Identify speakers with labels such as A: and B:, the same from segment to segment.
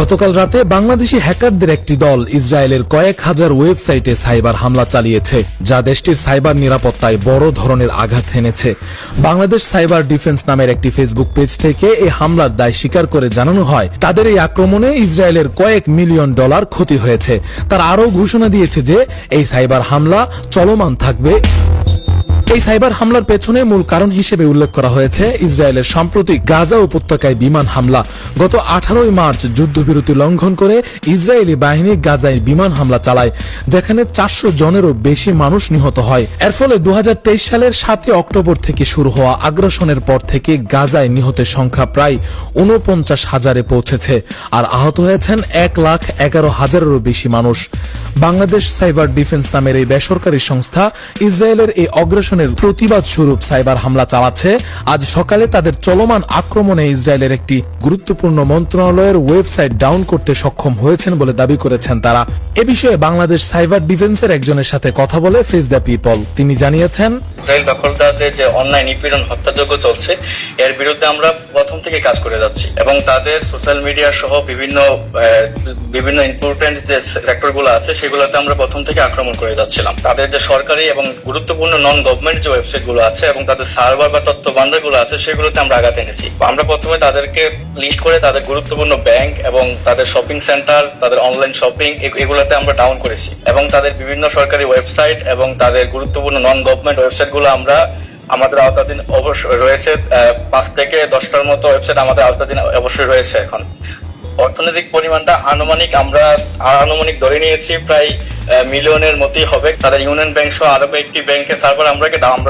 A: গতকাল রাতে বাংলাদেশি হ্যাকারদের একটি দল ইসরায়েলের কয়েক হাজার ওয়েবসাইটে সাইবার হামলা চালিয়েছে, যা দেশটির সাইবার নিরাপত্তায় বড় ধরনের আঘাত এনেছে। বাংলাদেশ সাইবার ডিফেন্স নামের একটি ফেসবুক পেজ থেকে এই হামলার দায় স্বীকার করে জানানো হয়, তাদের এই আক্রমণে ইসরায়েলের কয়েক মিলিয়ন ডলার ক্ষতি হয়েছে। তারা আরও ঘোষণা দিয়েছে যে এই সাইবার হামলা চলমান থাকবে। এই সাইবার হামলার পেছনে মূল কারণ হিসেবে উল্লেখ করা হয়েছে ইসরায়েলের সাম্প্রতিক গাজা উপত্যকায় বিমান হামলা। গত 18 মার্চ যুদ্ধবিরতি লঙ্ঘন করে ইসরায়েলি বাহিনী গাজায় বিমান হামলা চালায়, যেখানে 400 জনেরও বেশি মানুষ নিহত হয়। এর ফলে 2023 সালের 7 অক্টোবর থেকে শুরু হওয়া আগ্রাসনের পর থেকে গাজায় নিহতের সংখ্যা প্রায় 49,000-এ পৌঁছেছে, আর আহত হয়েছেন 1,11,000-এরও বেশি মানুষ। বাংলাদেশ সাইবার ডিফেন্স নামের এই বেসরকারি সংস্থা ইসরায়েলের এই অগ্রাসনের প্রতিবাদ স্বরূপ সাইবার হামলা চালাচ্ছে। আজ সকালে তাদের চলমান আক্রমণে ইসরায়েলের একটি গুরুত্বপূর্ণ মন্ত্রণালয়ের ওয়েবসাইট ডাউন করতে সক্ষম হয়েছেন বলে দাবি করেছেন তারা। এ বিষয়ে বাংলাদেশ সাইবার ডিফেন্সের একজনের সাথে কথা বলে ফেস দ্য পিপল তিনি জানিয়েছেন,
B: ইসরায়েল দখলদারদের যে অনলাইন নিপীড়ন হত্যাযজ্ঞ চলছে, এর বিরুদ্ধে আমরা প্রথম থেকে কাজ করে যাচ্ছি এবং তাদের সোশ্যাল মিডিয়া সহ বিভিন্ন ইম্পর্টেন্ট যে সেক্টরগুলো আছে সেগুলোতে আমরা প্রথম থেকে আক্রমণ করে যাচ্ছিলাম। তাদের যে সরকারি এবং গুরুত্বপূর্ণ নন গভর্নমেন্ট যে ওয়েবসাইট গুলো আছে এবং তাদের সার্ভার বা তথ্য ভান্ডার গুলো আছে সেগুলোতে আমরা আঘাত এনেছি। আমরা প্রথমে তাদেরকে লিস্ট করে তাদের গুরুত্বপূর্ণ ব্যাংক এবং তাদের শপিং সেন্টার, তাদের অনলাইন শপিং এগুলোতে আমরা ডাউন করেছি এবং তাদের বিভিন্ন সরকারি ওয়েবসাইট এবং তাদের গুরুত্বপূর্ণ নন গভর্নমেন্ট ওয়েবসাইট গুলো আমরা আমাদের আওতাধীন অবশ্যই রয়েছে। 5 থেকে 10টার মতো ওয়েবসাইট আমাদের আওতাধীন অবশ্যই রয়েছে। এখন অর্থনৈতিক পরিমাণটা আনুমানিক ধরে নিয়েছি প্রায় মিলিয়নের মতোই হবে। তাদের ইউনিয়ন ব্যাংক সহ আরো একটি ব্যাংকের সার্ভার আমরা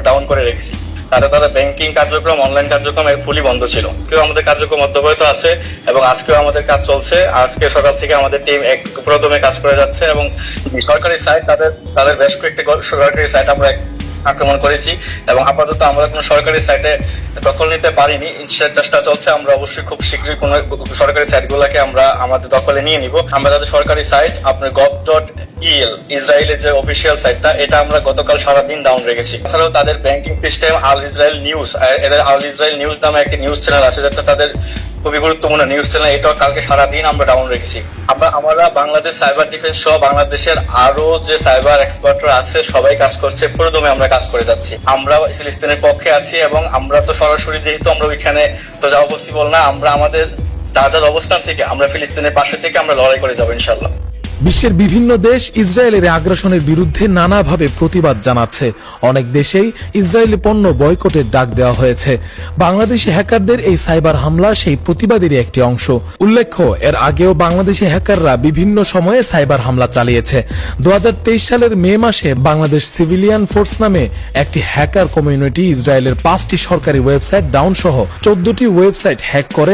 B: ডাউন করে রেখেছি। তাদের ব্যাংকিং কার্যক্রম, অনলাইন কার্যক্রম ফুলি বন্ধ ছিল। কেউ আমাদের কার্যক্রম অব্যাহত আছে এবং আজকেও আমাদের কাজ চলছে। আজকে সকাল থেকে আমাদের টিম এক প্রথমে কাজ করে যাচ্ছে এবং সরকারি সাইট তাদের বেশ কয়েকটি সরকারি সাইট আমরা আক্রমণ করেছি এবং আপাতত আমরা কোনো সরকারি সাইটে দখল নিতে পারিনি, চেষ্টা চলছে। আমরা অবশ্যই খুব শীঘ্রই কোন সরকারি সাইট গুলাকে আমরা আমাদের দখলে নিয়ে নিব। আমরা তাদের সরকারি সাইট আপনার gov.el ইসরায়েলের যে অফিসিয়াল সাইটটা, এটা আমরা গতকাল সারাদিন ডাউন রেখেছি। এছাড়াও তাদের ব্যাংকিং সিস্টেম আল ইসরায়েল নিউজ, এদের আল ইসরায়েল নিউজ নামে একটি নিউজ চ্যানেল আছে, যেটা তাদের খুবই গুরুত্বপূর্ণ নিউজ চ্যানেল, এটাও কালকে সারাদিন আমরা ডাউন রেখেছি। আমরা বাংলাদেশ সাইবার ডিফেন্স সহ বাংলাদেশের আরো যে সাইবার এক্সপার্টরা আছে সবাই কাজ করছে, পুরোদমে আমরা কাজ করে যাচ্ছি। আমরা ফিলিস্তিনের পক্ষে আছি এবং আমরা তো সরাসরি যেহেতু আমরা ওইখানে তো যাওয়া পসিবল না, আমরা আমাদের যার অবস্থান থেকে আমরা ফিলিস্তিনের পাশে থেকে আমরা লড়াই করে যাবো ইনশাল্লাহ।
A: বিশ্বের বিভিন্ন দেশ ইসরায়েলের আগ্রাসনের বিরুদ্ধে নানাভাবে প্রতিবাদ জানাচ্ছে। অনেক দেশেই ইসরায়েলি পণ্য বয়কটের ডাক দেওয়া হয়েছে। বাংলাদেশি হ্যাকারদের এই সাইবার হামলা সেই প্রতিবাদেরই একটি অংশ। উল্লেখ্য, এর আগেও বাংলাদেশি হ্যাকাররা বিভিন্ন সময়ে সাইবার হামলা চালিয়েছে। 2023 সালের মে মাসে বাংলাদেশ সিভিলিয়ান ফোর্স নামে একটি হ্যাকার কমিউনিটি ইসরায়েলের 5টি সরকারি ওয়েবসাইট ডাউন সহ 14টি ওয়েবসাইট হ্যাক করে